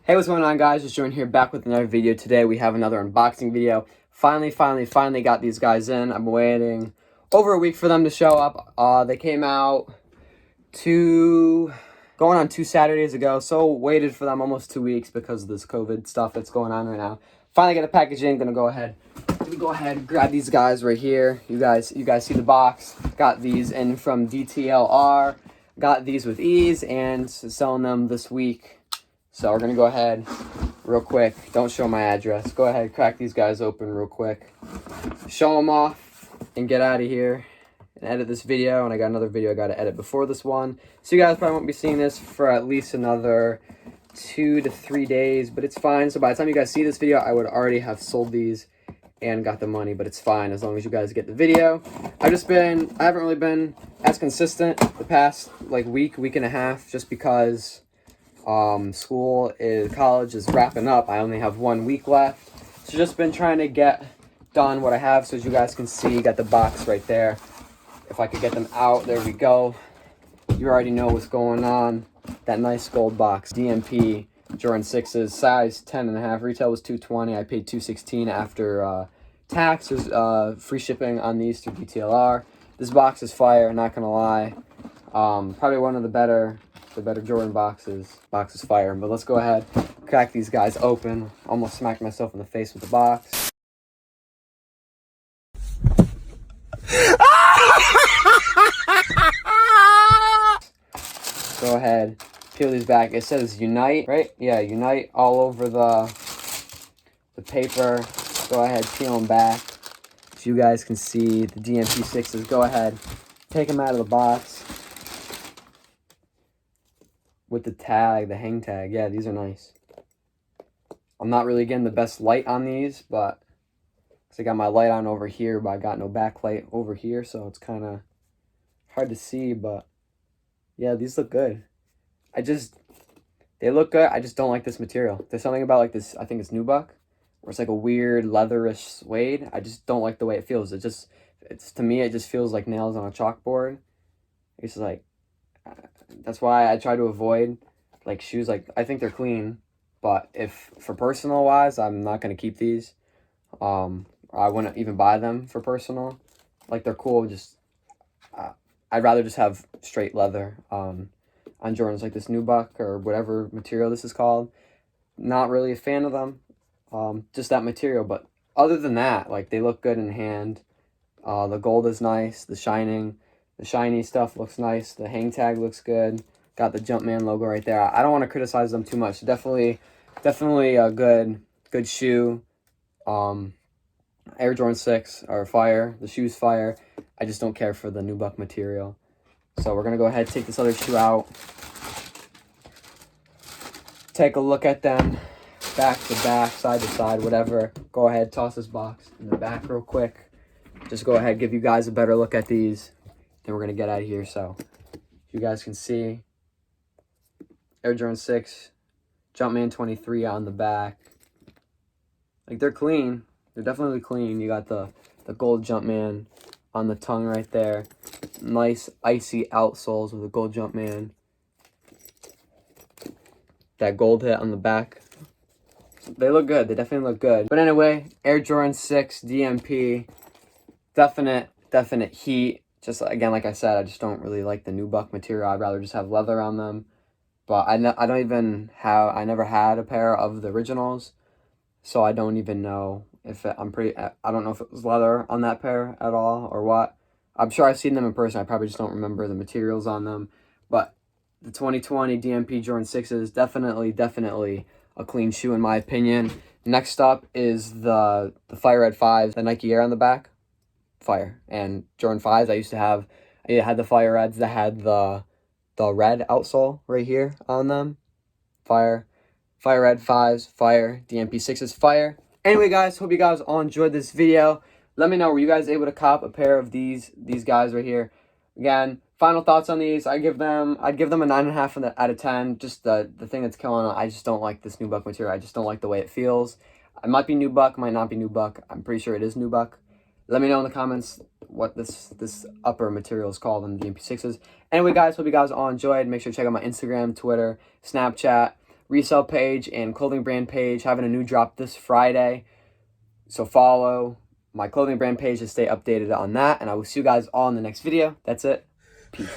Hey, what's going on, guys? Just Jordan here, back with another video. Today we have another unboxing video. Finally got these guys in. I'm waiting over a week for them to show up. They came out going on 2 Saturdays ago, so waited for them almost 2 weeks because of this COVID stuff that's going on right now. Finally got the package in. Gonna go ahead and grab these guys right here. You guys see the box. Got these in from DTLR. Got these with ease and selling them this week. So we're going to go ahead real quick. Don't show my address. Go ahead, crack these guys open real quick. Show them off and get out of here and edit this video. And I got another video I got to edit before this one. So you guys probably won't be seeing this for at least another 2 to 3 days. But it's fine. So by the time you guys see this video, I would already have sold these and got the money. But it's fine as long as you guys get the video. I haven't really been as consistent the past week and a half, just because college is wrapping up. I only have 1 week left, so just been trying to get done what I have. So as you guys can see, got the box right there. If I could get them out, there we go. You already know what's going on. That nice gold box, DMP Jordan 6s, size 10.5. Retail was $220. I paid $216 after tax. There's free shipping on these through DTLR. This box is fire, not gonna lie. Probably one of the better Jordan boxes. Box is fire. But let's go ahead, crack these guys open. Almost smacked myself in the face with the box. Go ahead, peel these back. It says Unite, right? Yeah, Unite all over the paper. Go ahead, peel them back so you guys can see the DMP 6s. Go ahead, take them out of the box with the tag, the hang tag. Yeah, these are nice. I'm not really getting the best light on these, but I got my light on over here, but I got no backlight over here, so it's kind of hard to see. But yeah, these look good. They look good. I just don't like this material. There's something about this, I think it's nubuck, where it's like a weird leatherish suede. I just don't like the way it feels. To me, it just feels like nails on a chalkboard. It's like, that's why I try to avoid shoes. I think they're clean, but if for personal wise, I'm not going to keep these. I wouldn't even buy them for personal. They're cool, just I'd rather just have straight leather on Jordans, like this nubuck or whatever material this is called. Not really a fan of them, just that material. But other than that, they look good in hand. The gold is nice. The shiny stuff looks nice. The hang tag looks good. Got the Jumpman logo right there. I don't want to criticize them too much. Definitely a good shoe. Air Jordan 6 are fire. The shoe's fire. I just don't care for the nubuck material. So we're going to go ahead and take this other shoe out. Take a look at them. Back to back, side to side, whatever. Go ahead, toss this box in the back real quick. Just go ahead, give you guys a better look at these. Then we're going to get out of here. So you guys can see Air Jordan 6, Jumpman 23 on the back. They're clean. They're definitely clean. You got the gold Jumpman on the tongue right there. Nice icy outsoles with a gold Jumpman. That gold hit on the back. They look good. They definitely look good. But anyway, Air Jordan 6 DMP. Definite heat. Just again, like I said, I just don't really like the nubuck material. I'd rather just have leather on them. But I never had a pair of the originals, so I don't even know if I don't know if it was leather on that pair at all or what. I'm sure I've seen them in person. I probably just don't remember the materials on them. But the 2020 DMP Jordan 6s, definitely a clean shoe in my opinion. Next up is the Fire Red 5s, the Nike Air on the back. Fire. And Jordan 5s, I had the Fire Reds that had the red outsole right here on them. Fire. Fire Red 5s, fire. DMP 6s, fire. Anyway, guys, hope you guys all enjoyed this video. Let me know, were you guys able to cop a pair of these guys right here? Again, final thoughts on these. I'd give them a 9.5 out of 10. Just the thing that's killing it, I just don't like this nubuck material. I just don't like the way it feels. It might be nubuck, might not be nubuck. I'm pretty sure it is nubuck. Let me know in the comments what this upper material is called on the DMP 6s. Anyway, guys, hope you guys all enjoyed. Make sure to check out my Instagram, Twitter, Snapchat. resale page and clothing brand page, having a new drop this Friday. So follow my clothing brand page to stay updated on that. And I will see you guys all in the next video. That's it. Peace.